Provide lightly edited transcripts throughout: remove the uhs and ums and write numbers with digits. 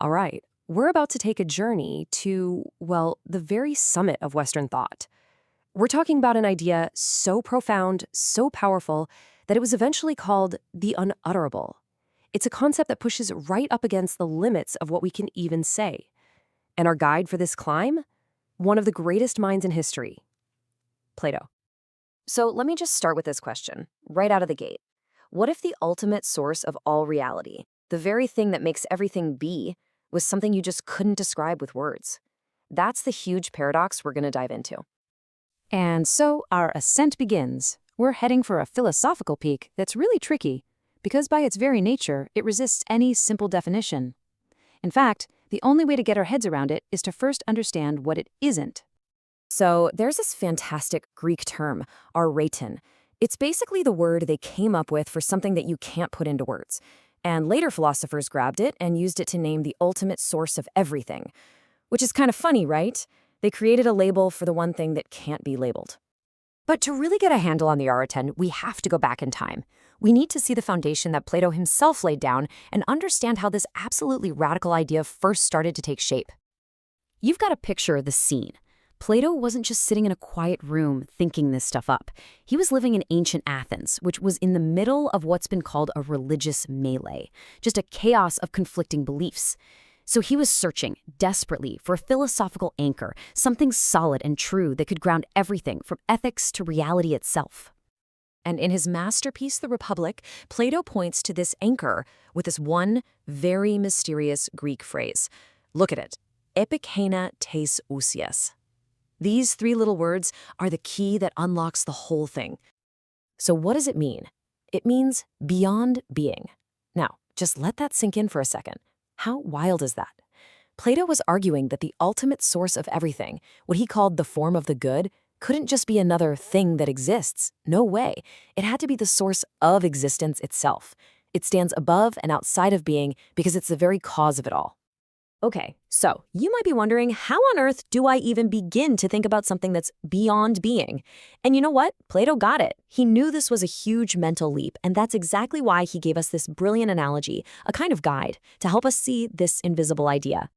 All right, we're about to take a journey to, well, the very summit of Western thought. We're talking about an idea so profound, so powerful, that it was eventually called the unutterable. It's a concept that pushes right up against the limits of what we can even say. And our guide for this climb? One of the greatest minds in history, Plato. So let me just start with this question, right out of the gate. What if the ultimate source of all reality, the very thing that makes everything be, was something you just couldn't describe with words? That's the huge paradox we're going to dive into. And so our ascent begins. We're heading for a philosophical peak that's really tricky, because by its very nature, it resists any simple definition. In fact, the only way to get our heads around it is to first understand what it isn't. So there's this fantastic Greek term, arrêton. It's basically the word they came up with for something that you can't put into words. And later philosophers grabbed it and used it to name the ultimate source of everything. Which is kind of funny, right? They created a label for the one thing that can't be labeled. But to really get a handle on the arrêton, we have to go back in time. We need to see the foundation that Plato himself laid down and understand how this absolutely radical idea first started to take shape. You've got to picture the scene. Plato wasn't just sitting in a quiet room thinking this stuff up. He was living in ancient Athens, which was in the middle of what's been called a religious melee, just a chaos of conflicting beliefs. So he was searching desperately for a philosophical anchor, something solid and true that could ground everything from ethics to reality itself. And in his masterpiece, The Republic, Plato points to this anchor with this one very mysterious Greek phrase. Look at it. Epikena tes ousias. These three little words are the key that unlocks the whole thing. So what does it mean? It means beyond being. Now, just let that sink in for a second. How wild is that? Plato was arguing that the ultimate source of everything, what he called the form of the good, couldn't just be another thing that exists. No way. It had to be the source of existence itself. It stands above and outside of being because it's the very cause of it all. Okay, so you might be wondering, how on earth do I even begin to think about something that's beyond being? And you know what? Plato got it. He knew this was a huge mental leap, and that's exactly why he gave us this brilliant analogy, a kind of guide, to help us see this invisible idea.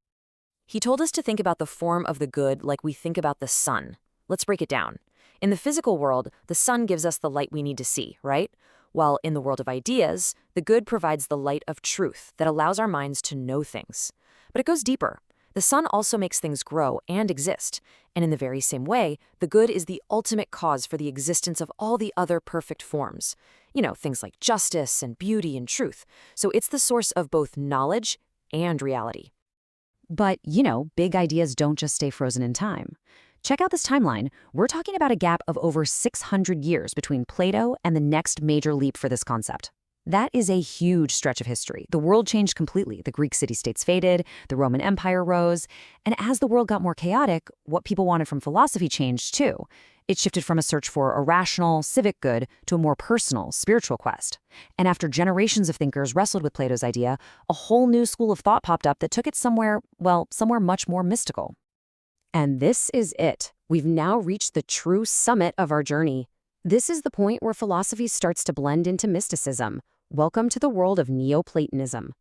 He told us to think about the form of the good like we think about the sun. Let's break it down. In the physical world, the sun gives us the light we need to see, right? While in the world of ideas, the good provides the light of truth that allows our minds to know things. But it goes deeper. The sun also makes things grow and exist. And in the very same way, the good is the ultimate cause for the existence of all the other perfect forms. You know, things like justice and beauty and truth. So it's the source of both knowledge and reality. But, big ideas don't just stay frozen in time. Check out this timeline. We're talking about a gap of over 600 years between Plato and the next major leap for this concept. That is a huge stretch of history. The world changed completely. The Greek city-states faded, the Roman Empire rose, and as the world got more chaotic, what people wanted from philosophy changed too. It shifted from a search for a rational, civic good to a more personal, spiritual quest. And after generations of thinkers wrestled with Plato's idea, a whole new school of thought popped up that took it somewhere much more mystical. And this is it. We've now reached the true summit of our journey. This is the point where philosophy starts to blend into mysticism. Welcome to the world of Neoplatonism.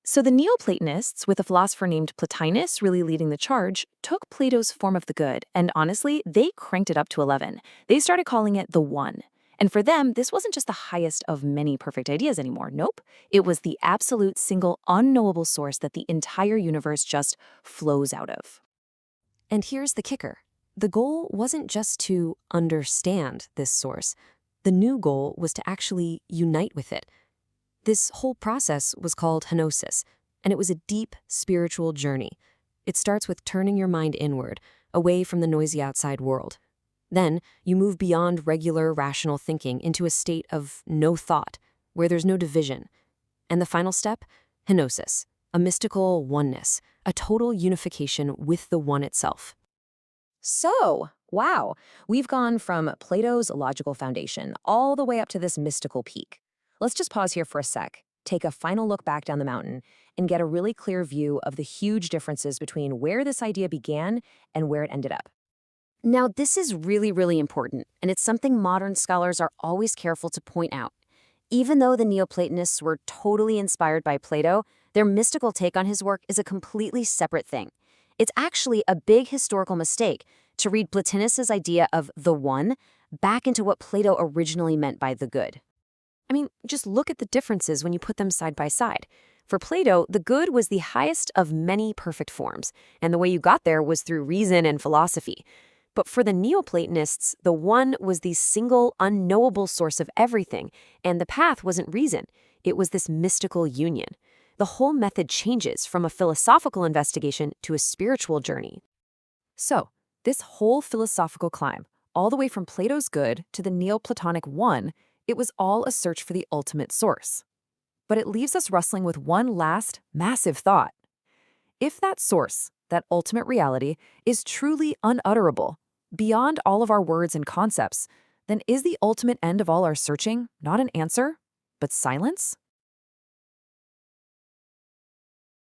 So the Neoplatonists, with a philosopher named Plotinus really leading the charge, took Plato's form of the good, and honestly, they cranked it up to 11. They started calling it the One. And for them, this wasn't just the highest of many perfect ideas anymore. Nope. It was the absolute single unknowable source that the entire universe just flows out of. And here's the kicker. The goal wasn't just to understand this source. The new goal was to actually unite with it. This whole process was called kenosis, and it was a deep spiritual journey. It starts with turning your mind inward, away from the noisy outside world. Then you move beyond regular rational thinking into a state of no thought, where there's no division. And the final step? Kenosis, a mystical oneness, a total unification with the one itself. So, wow, we've gone from Plato's logical foundation all the way up to this mystical peak. Let's just pause here for a sec, take a final look back down the mountain, and get a really clear view of the huge differences between where this idea began and where it ended up. Now, this is really, really important, and it's something modern scholars are always careful to point out. Even though the Neoplatonists were totally inspired by Plato, Their mystical take on his work is a completely separate thing. It's actually a big historical mistake to read Plotinus's idea of the one back into what Plato originally meant by the good. I mean, just look at the differences when you put them side by side. For Plato, the good was the highest of many perfect forms, and the way you got there was through reason and philosophy. But for the Neoplatonists, the one was the single, unknowable source of everything, and the path wasn't reason. It was this mystical union. The whole method changes from a philosophical investigation to a spiritual journey. So, this whole philosophical climb, all the way from Plato's good to the Neoplatonic one, it was all a search for the ultimate source. But it leaves us wrestling with one last, massive thought. If that source, that ultimate reality, is truly unutterable, beyond all of our words and concepts, then is the ultimate end of all our searching not an answer, but silence?